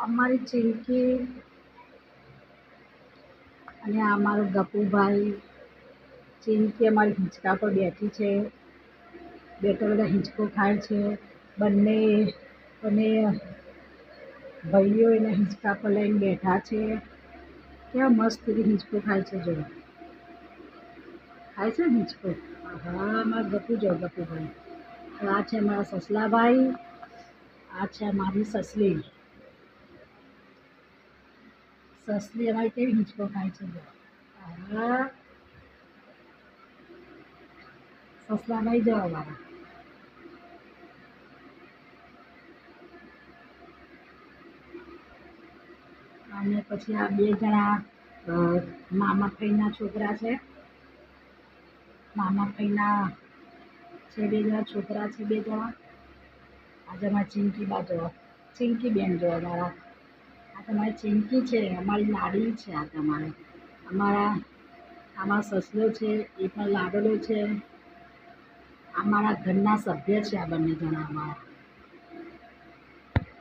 અમારી ચિંકી અને આ અમારું ગપુભાઈ. ચિંકી અમારી હિંચકા પર બેઠી છે, બેઠા બધા હિંચકો ખાય છે. બંને ભાઈઓ એના હિંચકા પર લઈને બેઠા છે. કેવા મસ્ત હિંચકો ખાય છે. જો ખાય છે ને હિંચકો. હા, મારા ગપુભાઈ. આ છે મારા સસલાભાઈ, આ છે મારી સસલી. સસલી અમારી કેવી હિંચકો ખાય છે. હા, સસલાભાઈ જો અમારા. અને પછી આ બે જણા મામા ફઈના છોકરા છે. મામા ફઈના છે બે જણા છોકરા છે. બે જણા આજે અમારી ચિંકી બા જો, ચિંકી બેન જો અમારા. આ તમારી ચિંકી છે, અમારી લાડલી છે. આ તમારે અમારા સસલો છે, એ પણ લાડલો છે. અમારા ઘરના સભ્ય છે આ બંને જણા અમારા.